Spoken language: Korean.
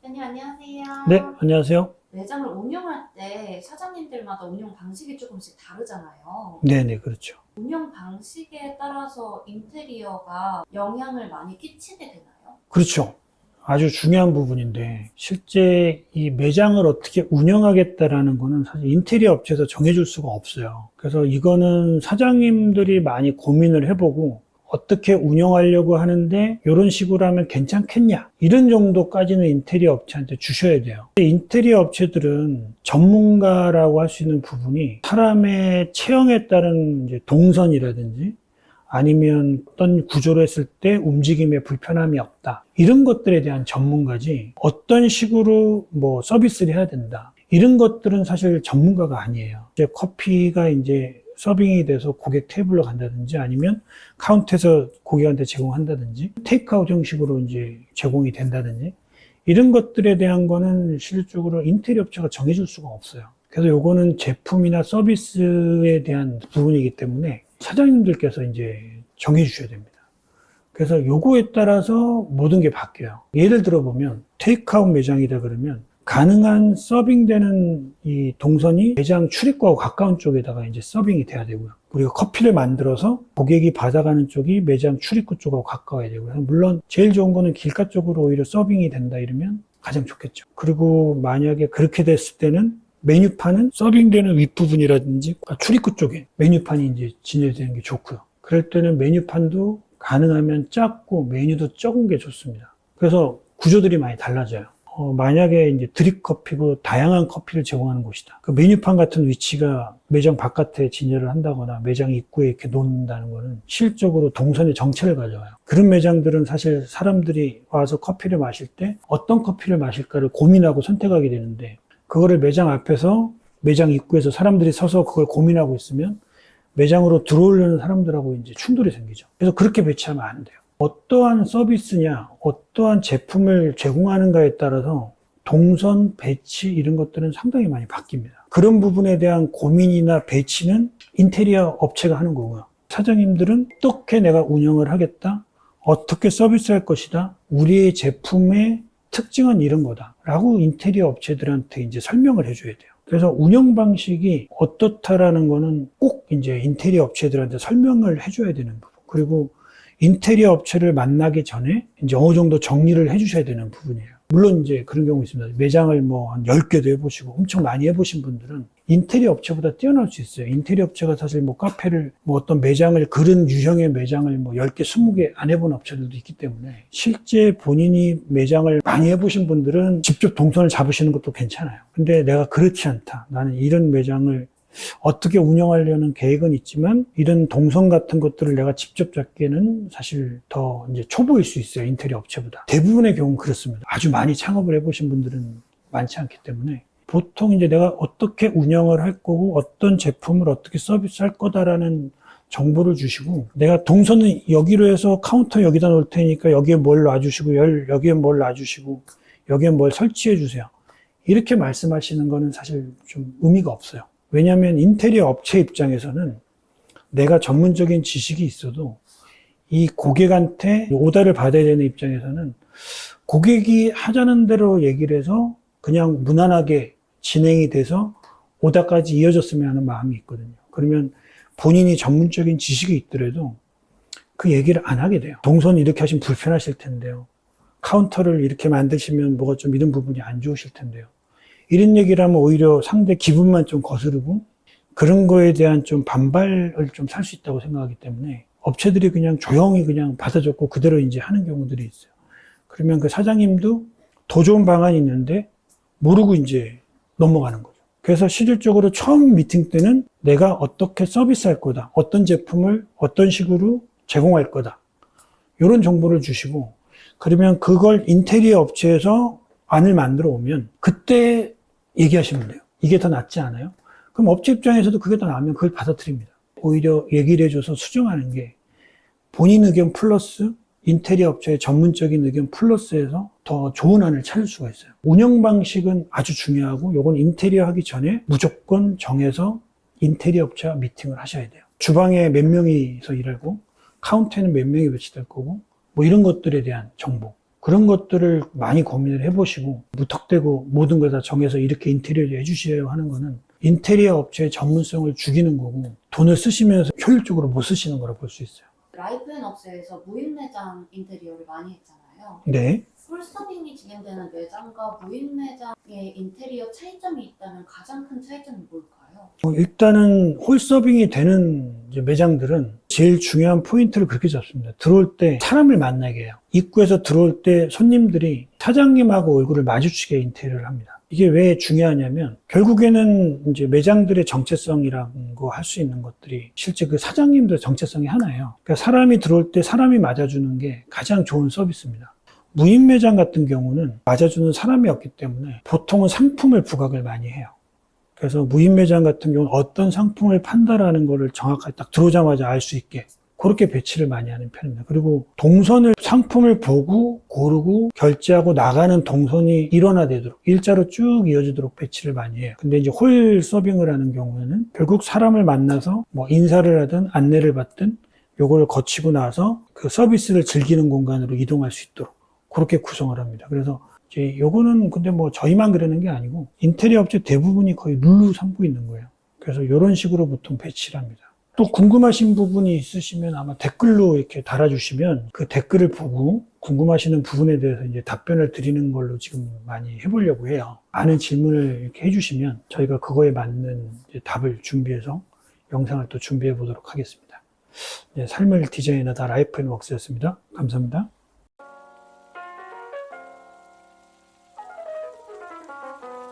대표님 안녕하세요. 네, 안녕하세요. 매장을 운영할 때 사장님들마다 운영 방식이 조금씩 다르잖아요. 네네, 그렇죠. 운영 방식에 따라서 인테리어가 영향을 많이 끼치게 되나요? 그렇죠. 아주 중요한 부분인데, 실제 이 매장을 어떻게 운영하겠다라는 거는 사실 인테리어 업체에서 정해줄 수가 없어요. 그래서 이거는 사장님들이 많이 고민을 해보고, 어떻게 운영하려고 하는데, 이런 식으로 하면 괜찮겠냐? 이런 정도까지는 인테리어 업체한테 주셔야 돼요. 인테리어 업체들은 전문가라고 할 수 있는 부분이 사람의 체형에 따른 이제 동선이라든지, 아니면 어떤 구조로 했을 때 움직임에 불편함이 없다. 이런 것들에 대한 전문가지 어떤 식으로 뭐 서비스를 해야 된다. 이런 것들은 사실 전문가가 아니에요. 이제 커피가 이제 서빙이 돼서 고객 테이블로 간다든지 아니면 카운터에서 고객한테 제공한다든지 테이크아웃 형식으로 이제 제공이 된다든지 이런 것들에 대한 거는 실질적으로 인테리어 업체가 정해줄 수가 없어요. 그래서 요거는 제품이나 서비스에 대한 부분이기 때문에 사장님들께서 이제 정해 주셔야 됩니다. 그래서 요거에 따라서 모든 게 바뀌어요. 예를 들어 보면 테이크아웃 매장이다 그러면 가능한 서빙되는 이 동선이 매장 출입구하고 가까운 쪽에다가 이제 서빙이 돼야 되고요. 우리가 커피를 만들어서 고객이 받아가는 쪽이 매장 출입구 쪽하고 가까워야 되고요. 물론 제일 좋은 거는 길가 쪽으로 오히려 서빙이 된다 이러면 가장 좋겠죠. 그리고 만약에 그렇게 됐을 때는 메뉴판은 서빙되는 윗부분이라든지 출입구 쪽에 메뉴판이 이제 진열되는 게 좋고요. 그럴 때는 메뉴판도 가능하면 작고 메뉴도 적은 게 좋습니다. 그래서 구조들이 많이 달라져요. 만약에 이제 드립 커피고 다양한 커피를 제공하는 곳이다. 그 메뉴판 같은 위치가 매장 바깥에 진열을 한다거나 매장 입구에 이렇게 놓는다는 거는 실질적으로 동선의 정체를 가져와요. 그런 매장들은 사실 사람들이 와서 커피를 마실 때 어떤 커피를 마실까를 고민하고 선택하게 되는데 그거를 매장 앞에서 매장 입구에서 사람들이 서서 그걸 고민하고 있으면 매장으로 들어오려는 사람들하고 이제 충돌이 생기죠. 그래서 그렇게 배치하면 안 돼요. 어떠한 서비스냐, 어떠한 제품을 제공하는가에 따라서 동선, 배치 이런 것들은 상당히 많이 바뀝니다. 그런 부분에 대한 고민이나 배치는 인테리어 업체가 하는 거고요. 사장님들은 어떻게 내가 운영을 하겠다, 어떻게 서비스할 것이다, 우리의 제품의 특징은 이런 거다 라고 인테리어 업체들한테 이제 설명을 해줘야 돼요. 그래서 운영 방식이 어떻다라는 거는 꼭 이제 인테리어 업체들한테 설명을 해줘야 되는 부분. 그리고 인테리어 업체를 만나기 전에 이제 어느 정도 정리를 해주셔야 되는 부분이에요. 물론 이제 그런 경우 있습니다. 매장을 뭐 한 10개도 해보시고 엄청 많이 해보신 분들은 인테리어 업체보다 뛰어날 수 있어요. 인테리어 업체가 사실 뭐 카페를 뭐 어떤 매장을 그런 유형의 매장을 뭐 10개, 20개 안 해본 업체들도 있기 때문에 실제 본인이 매장을 많이 해보신 분들은 직접 동선을 잡으시는 것도 괜찮아요. 근데 내가 그렇지 않다. 나는 이런 매장을 어떻게 운영하려는 계획은 있지만 이런 동선 같은 것들을 내가 직접 잡기에는 사실 더 이제 초보일 수 있어요. 인테리어 업체보다. 대부분의 경우는 그렇습니다. 아주 많이 창업을 해보신 분들은 많지 않기 때문에 보통 이제 내가 어떻게 운영을 할 거고 어떤 제품을 어떻게 서비스할 거다라는 정보를 주시고 내가 동선은 여기로 해서 카운터 여기다 놓을 테니까 여기에 뭘 놔주시고 여기에 뭘 놔주시고 여기에 뭘 설치해 주세요. 이렇게 말씀하시는 거는 사실 좀 의미가 없어요. 왜냐하면 인테리어 업체 입장에서는 내가 전문적인 지식이 있어도 이 고객한테 오더를 받아야 되는 입장에서는 고객이 하자는 대로 얘기를 해서 그냥 무난하게 진행이 돼서 오더까지 이어졌으면 하는 마음이 있거든요. 그러면 본인이 전문적인 지식이 있더라도 그 얘기를 안 하게 돼요. 동선 이렇게 하시면 불편하실 텐데요. 카운터를 이렇게 만드시면 뭐가 좀 이런 부분이 안 좋으실 텐데요. 이런 얘기를 하면 오히려 상대 기분만 좀 거스르고 그런 거에 대한 좀 반발을 좀 살 수 있다고 생각하기 때문에 업체들이 그냥 조용히 그냥 받아줬고 그대로 이제 하는 경우들이 있어요. 그러면 그 사장님도 더 좋은 방안이 있는데 모르고 이제 넘어가는 거죠. 그래서 실질적으로 처음 미팅 때는 내가 어떻게 서비스할 거다. 어떤 제품을 어떤 식으로 제공할 거다. 이런 정보를 주시고 그러면 그걸 인테리어 업체에서 안을 만들어 오면 그때 얘기하시면 돼요. 이게 더 낫지 않아요? 그럼 업체 입장에서도 그게 더 나으면 그걸 받아들입니다. 오히려 얘기를 해줘서 수정하는 게 본인 의견 플러스 인테리어 업체의 전문적인 의견 플러스해서 더 좋은 안을 찾을 수가 있어요. 운영 방식은 아주 중요하고 요건 인테리어 하기 전에 무조건 정해서 인테리어 업체와 미팅을 하셔야 돼요. 주방에 몇 명이서 일하고 카운터에는 몇 명이 배치될 거고 뭐 이런 것들에 대한 정보 그런 것들을 많이 고민을 해보시고 무턱대고 모든 걸 다 정해서 이렇게 인테리어를 해주세요 하는 거는 인테리어 업체의 전문성을 죽이는 거고 돈을 쓰시면서 효율적으로 못 쓰시는 거라 볼 수 있어요. 라이프앤업체에서 무인 매장 인테리어를 많이 했잖아요. 네. 홀서빙이 진행되는 매장과 무인 매장의 인테리어 차이점이 있다면 가장 큰 차이점이 뭘까요? 일단은 홀서빙이 되는 이제 매장들은 제일 중요한 포인트를 그렇게 잡습니다. 들어올 때 사람을 만나게 해요. 입구에서 들어올 때 손님들이 사장님하고 얼굴을 마주치게 인테리어를 합니다. 이게 왜 중요하냐면 결국에는 이제 매장들의 정체성이라고 할 수 있는 것들이 실제 그 사장님들의 정체성이 하나예요. 그러니까 사람이 들어올 때 사람이 맞아주는 게 가장 좋은 서비스입니다. 무인 매장 같은 경우는 맞아주는 사람이 없기 때문에 보통은 상품을 부각을 많이 해요. 그래서 무인 매장 같은 경우는 어떤 상품을 판다라는 거를 정확하게 딱 들어오자마자 알 수 있게 그렇게 배치를 많이 하는 편입니다. 그리고 동선을 상품을 보고 고르고 결제하고 나가는 동선이 일원화되도록 일자로 쭉 이어지도록 배치를 많이 해요. 근데 이제 홀 서빙을 하는 경우에는 결국 사람을 만나서 뭐 인사를 하든 안내를 받든 요걸 거치고 나서 그 서비스를 즐기는 공간으로 이동할 수 있도록 그렇게 구성을 합니다. 그래서 이제 요거는 근데 뭐 저희만 그러는 게 아니고 인테리어 업체 대부분이 거의 룰로 삼고 있는 거예요. 그래서 이런 식으로 보통 배치를 합니다. 또 궁금하신 부분이 있으시면 아마 댓글로 이렇게 달아주시면 그 댓글을 보고 궁금하시는 부분에 대해서 이제 답변을 드리는 걸로 지금 많이 해보려고 해요. 많은 질문을 이렇게 해주시면 저희가 그거에 맞는 이제 답을 준비해서 영상을 또 준비해 보도록 하겠습니다. 네, 삶을 디자인하다 라이프앤웍스였습니다. 감사합니다.